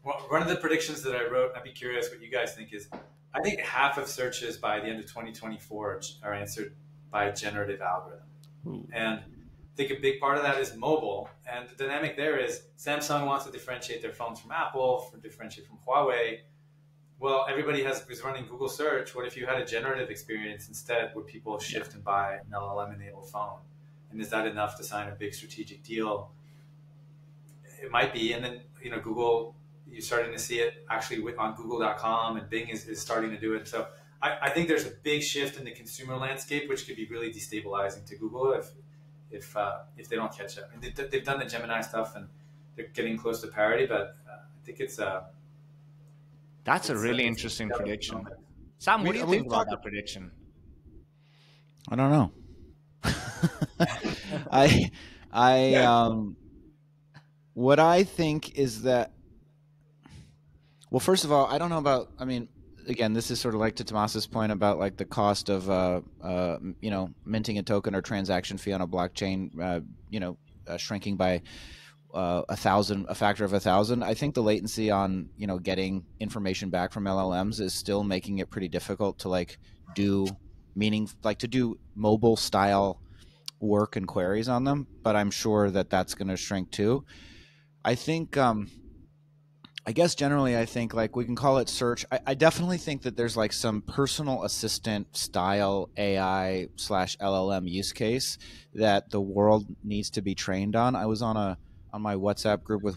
Well, one of the predictions that I wrote, I'd be curious what you guys think is, I think half of searches by the end of 2024 are answered by a generative algorithm. Ooh. And I think a big part of that is mobile. And the dynamic there is Samsung wants to differentiate their phones from Apple, differentiate from Huawei. Well, everybody is running Google search. What if you had a generative experience instead? Would people shift and buy an LLM-enabled phone? And is that enough to sign a big strategic deal? It might be. And then, Google, you're starting to see it actually on Google.com, and Bing is starting to do it. So I think there's a big shift in the consumer landscape, which could be really destabilizing to Google if they don't catch up. And they've done the Gemini stuff, and they're getting close to parity, but I think it's That's a really interesting prediction. Sam, what do you think about that prediction? I don't know. What I think is that, well, first of all, I don't know about, again, this is sort of like to Tomas's point about like the cost of, minting a token or transaction fee on a blockchain, shrinking by a factor of 1,000. I think the latency on, getting information back from LLMs is still making it pretty difficult to do mobile style work and queries on them, but I'm sure that that's going to shrink too. I think, I guess generally I think we can call it search. I definitely think that there's some personal assistant style AI/LLM use case that the world needs to be trained on. I was on my WhatsApp group with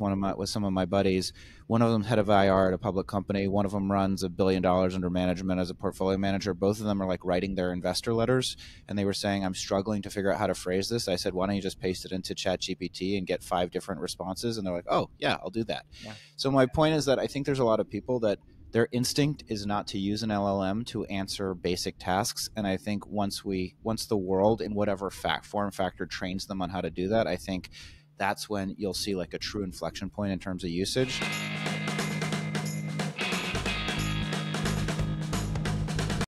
some of my buddies. One of them head of IR at a public company. One of them runs $1 billion under management as a portfolio manager. Both of them are writing their investor letters, and they were saying, I'm struggling to figure out how to phrase this. I said, why don't you just paste it into ChatGPT and get 5 different responses? And they're like, oh yeah, I'll do that. Yeah. So my point is that I think there's a lot of people that their instinct is not to use an LLM to answer basic tasks. And I think once the world in whatever form factor trains them on how to do that, I think that's when you'll see a true inflection point in terms of usage.